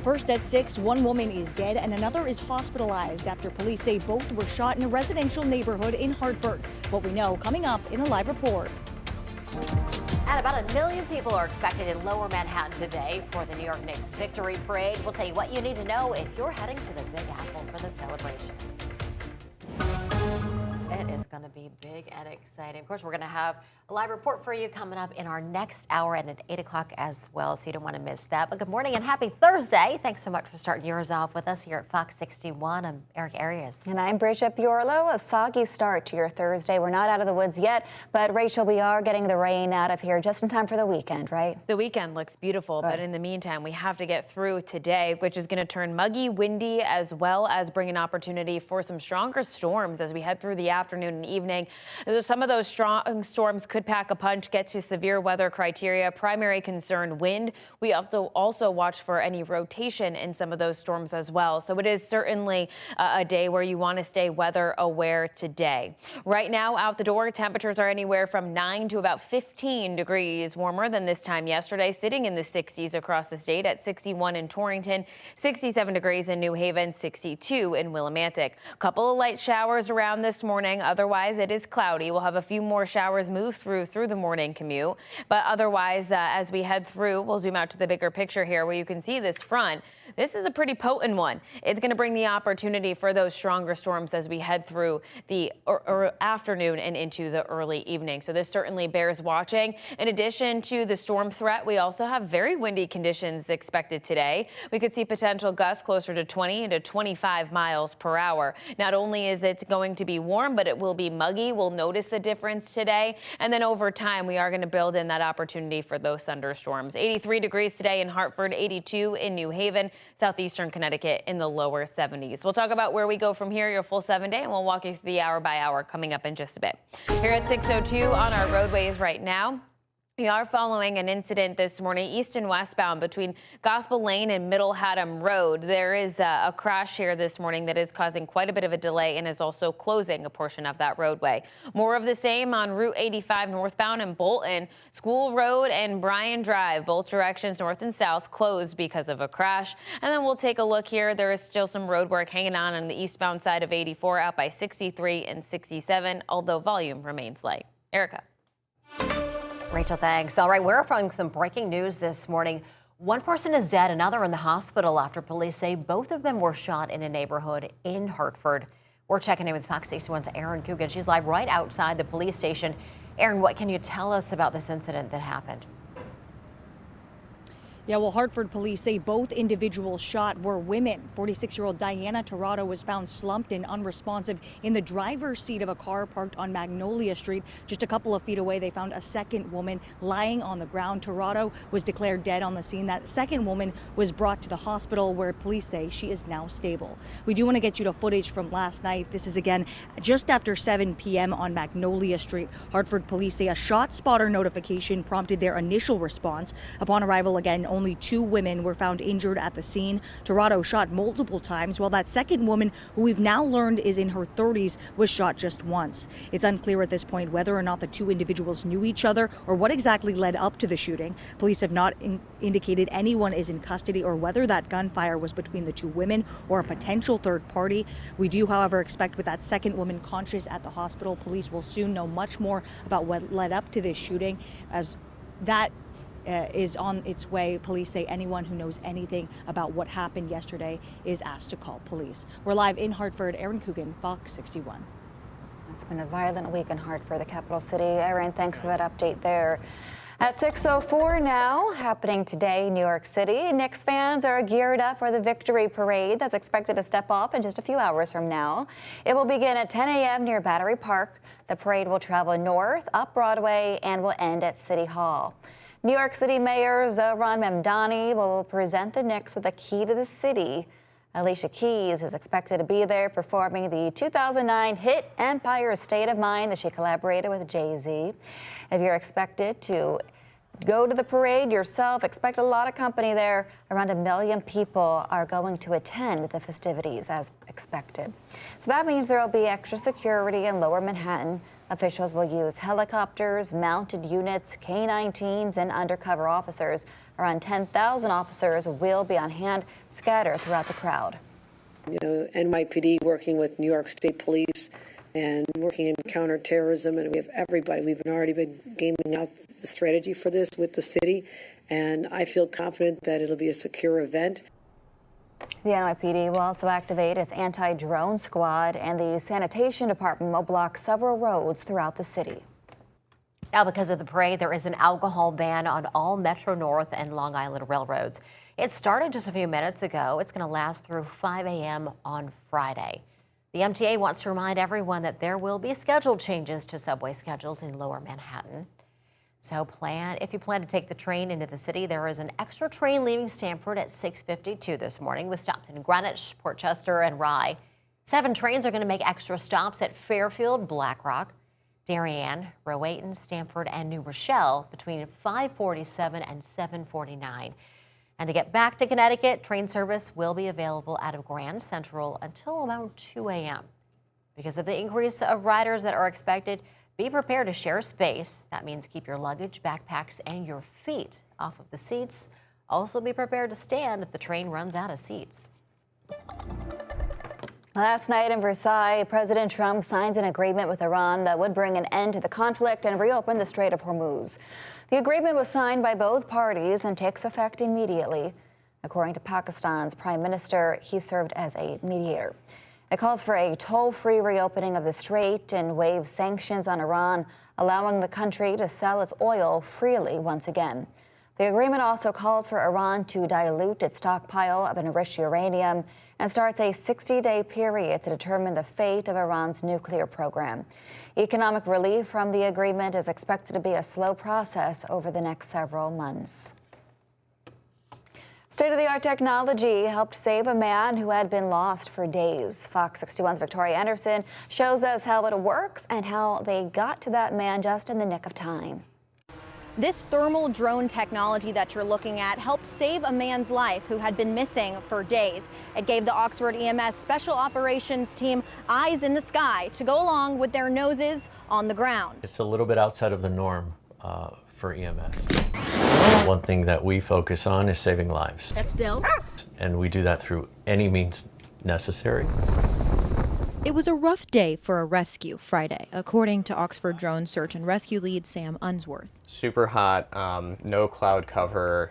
First at 6, one woman is dead and another is hospitalized after police say both were shot in a residential neighborhood in Hartford. What we know coming up in a live report. And about 1 million people are expected in Lower Manhattan today for the New York Knicks Victory Parade. We'll tell you what you need to know if you're heading to the Big Apple for the celebration. It is going to be big and exciting. Of course, we're going to have a live report for you coming up in our next hour and at 8 o'clock as well, so you don't want to miss that. But good morning and happy Thursday. Thanks so much for starting yours off with us here at Fox 61. I'm Eric Arias. And I'm Bridget Biorlo. A soggy start to your Thursday. We're not out of the woods yet, but Rachel, we are getting the rain out of here just in time for the weekend, right? The weekend looks beautiful, but in the meantime, we have to get through today, which is going to turn muggy, windy, as well as bring an opportunity for some stronger storms as we head through the afternoon and evening. Some of those strong storms could pack a punch, get to severe weather criteria. Primary concern, wind. We also watch for any rotation in some of those storms as well. So it is certainly a day where you want to stay weather aware today. Right now, out the door, temperatures are anywhere from 9 to about 15 degrees warmer than this time yesterday, sitting in the 60s across the state at 61 in Torrington, 67 degrees in New Haven, 62 in Willimantic. A couple of light showers around this morning. Otherwise, it is cloudy. We'll have a few more showers move through the morning commute. But otherwise, as we head through, we'll zoom out to the bigger picture here where you can see this front. This is a pretty potent one. It's going to bring the opportunity for those stronger storms as we head through the afternoon and into the early evening. So this certainly bears watching. In addition to the storm threat, we also have very windy conditions expected today. We could see potential gusts closer to 20 to 25 miles per hour. Not only is it going to be warm, but it will be muggy. We'll notice the difference today. And then over time, we are going to build in that opportunity for those thunderstorms. 83 degrees today in Hartford, 82 in New Haven, southeastern Connecticut in the lower 70s. We'll talk about where we go from here, your full 7 day, and we'll walk you through the hour by hour coming up in just a bit. Here at 6:02 on our roadways right now. We are following an incident this morning east and westbound between Gospel Lane and Middle Haddam Road. There is a crash here this morning that is causing quite a bit of a delay and is also closing a portion of that roadway. More of the same on Route 85 northbound in Bolton. School Road and Bryan Drive, both directions north and south, closed because of a crash. And then we'll take a look here. There is still some road work hanging on the eastbound side of 84 out by 63 and 67, although volume remains light. Erica. Rachel, thanks. All right, we're following some breaking news this morning. One person is dead, another in the hospital after police say both of them were shot in a neighborhood in Hartford. We're checking in with Fox 61's Erin Coogan. She's live right outside the police station. Erin, what can you tell us about this incident that happened? Yeah, well, Hartford police say both individuals shot were women. 46-year-old Diana Tirado was found slumped and unresponsive in the driver's seat of a car parked on Magnolia Street. Just a couple of feet away, they found a second woman lying on the ground. Tirado was declared dead on the scene. That second woman was brought to the hospital where police say she is now stable. We do want to get you to footage from last night. This is again just after 7 p.m. on Magnolia Street. Hartford police say a shot spotter notification prompted their initial response. Upon arrival, again, only 2 women were found injured at the scene. Tirado shot multiple times, while that second woman, who we've now learned is in her 30s, was shot just once. It's unclear at this point whether or not the 2 individuals knew each other or what exactly led up to the shooting. Police have not indicated anyone is in custody or whether that gunfire was between the 2 women or a potential third party. We do, however, expect with that second woman conscious at the hospital, police will soon know much more about what led up to this shooting, as that is on its way. Police say anyone who knows anything about what happened yesterday is asked to call police. We're live in Hartford. Erin Coogan, Fox 61. It's been a violent week in Hartford, the capital city. Erin, thanks for that update there. At 6:04 now, happening today, New York City. Knicks fans are geared up for the Victory Parade that's expected to step off in just a few hours from now. It will begin at 10 a.m. near Battery Park. The parade will travel north, up Broadway, and will end at City Hall. New York City Mayor Zohran Mamdani will present the Knicks with a key to the city. Alicia Keys is expected to be there performing the 2009 hit Empire State of Mind that she collaborated with Jay-Z. If you're expected to go to the parade yourself, expect a lot of company there. Around 1 million people are going to attend the festivities as expected. So that means there will be extra security in Lower Manhattan. Officials will use helicopters, mounted units, K-9 teams, and undercover officers Around 10,000 officers will be on hand, scattered throughout the crowd. You know, NYPD working with New York State Police and working in counterterrorism, and we have everybody. We've already been gaming out the strategy for this with the city, and I feel confident that it'll be a secure event. The NYPD will also activate its anti-drone squad, and the sanitation department will block several roads throughout the city. Now, because of the parade, there is an alcohol ban on all Metro North and Long Island railroads. It started just a few minutes ago. It's going to last through 5 a.m. on Friday. The MTA wants to remind everyone that there will be schedule changes to subway schedules in Lower Manhattan. So if you plan to take the train into the city, there is an extra train leaving Stamford at 6:52 this morning with stops in Greenwich, Portchester, and Rye. 7 trains are going to make extra stops at Fairfield, Blackrock, Darien, Rowayton, Stamford, and New Rochelle between 5:47 and 7:49. And to get back to Connecticut, train service will be available out of Grand Central until about 2 a.m. Because of the increase of riders that are expected, be prepared to share space. That means keep your luggage, backpacks, and your feet off of the seats. Also be prepared to stand if the train runs out of seats. Last night in Versailles, President Trump signs an agreement with Iran that would bring an end to the conflict and reopen the Strait of Hormuz. The agreement was signed by both parties and takes effect immediately. According to Pakistan's prime minister, he served as a mediator. It calls for a toll-free reopening of the strait and waives sanctions on Iran, allowing the country to sell its oil freely once again. The agreement also calls for Iran to dilute its stockpile of enriched uranium and starts a 60-day period to determine the fate of Iran's nuclear program. Economic relief from the agreement is expected to be a slow process over the next several months. State-of-the-art technology helped save a man who had been lost for days. Fox 61's Victoria Anderson shows us how it works and how they got to that man just in the nick of time. This thermal drone technology that you're looking at helped save a man's life who had been missing for days. It gave the Oxford EMS Special Operations Team eyes in the sky to go along with their noses on the ground. It's a little bit outside of the norm for EMS. One thing that we focus on is saving lives. That's still. And we do that through any means necessary. It was a rough day for a rescue Friday, according to Oxford drone search and rescue lead Sam Unsworth. Super hot, no cloud cover,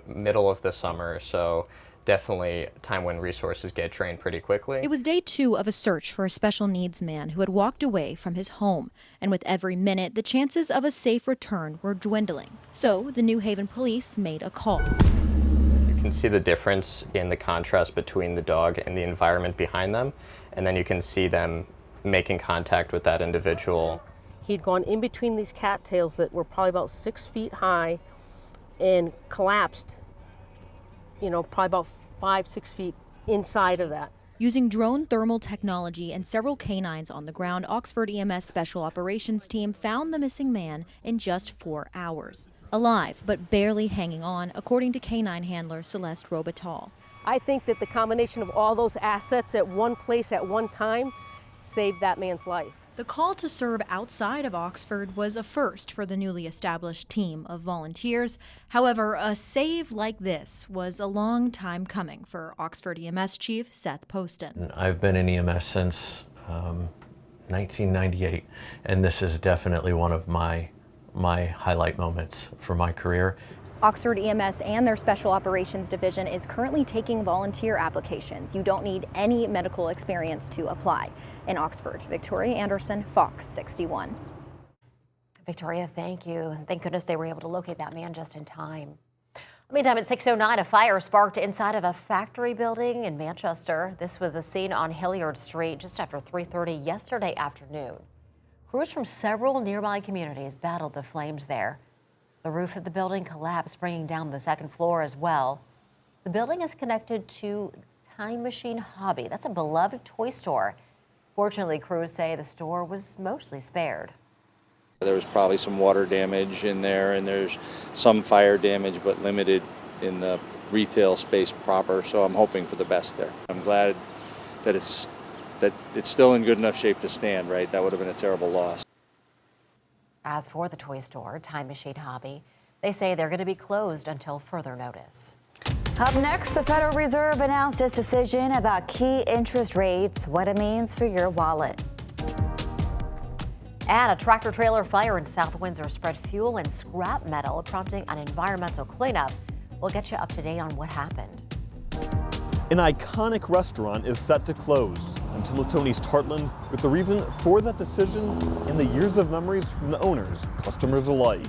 middle of the summer, so definitely a time when resources get drained pretty quickly. It was day 2 of a search for a special needs man who had walked away from his home, and with every minute, the chances of a safe return were dwindling. So the New Haven police made a call. You can see the difference in the contrast between the dog and the environment behind them, and then you can see them making contact with that individual. He'd gone in between these cattails that were probably about 6 feet high and collapsed, probably about 5-6 feet inside of that. Using drone thermal technology and several canines on the ground, Oxford EMS Special Operations Team found the missing man in just 4 hours. Alive, but barely hanging on, according to canine handler Celeste Robital. I think that the combination of all those assets at one place at one time saved that man's life. The call to serve outside of Oxford was a first for the newly established team of volunteers. However, a save like this was a long time coming for Oxford EMS Chief Seth Poston. I've been in EMS since 1998, and this is definitely one of my highlight moments for my career. Oxford EMS and their Special Operations Division is currently taking volunteer applications. You don't need any medical experience to apply. In Oxford, Victoria Anderson, Fox 61. Victoria, thank you. Thank goodness they were able to locate that man just in time. Meantime, at 6:09, a fire sparked inside of a factory building in Manchester. This was the scene on Hilliard Street just after 3:30 yesterday afternoon. Crews from several nearby communities battled the flames there. The roof of the building collapsed, bringing down the second floor as well. The building is connected to Time Machine Hobby. That's a beloved toy store. Fortunately, crews say the store was mostly spared. There was probably some water damage in there, and there's some fire damage, but limited in the retail space proper, so I'm hoping for the best there. I'm glad that it's still in good enough shape to stand, right? That would have been a terrible loss. As for the toy store, Time Machine Hobby, They say they're going to be closed until further notice. Up next, the Federal Reserve announced its decision about key interest rates, what it means for your wallet. And a tractor-trailer fire in South Windsor spread fuel and scrap metal, prompting an environmental cleanup. We'll get you up to date on what happened. An iconic restaurant is set to close until Tony's Tartland, with the reason for that decision and the years of memories from the owners, customers alike.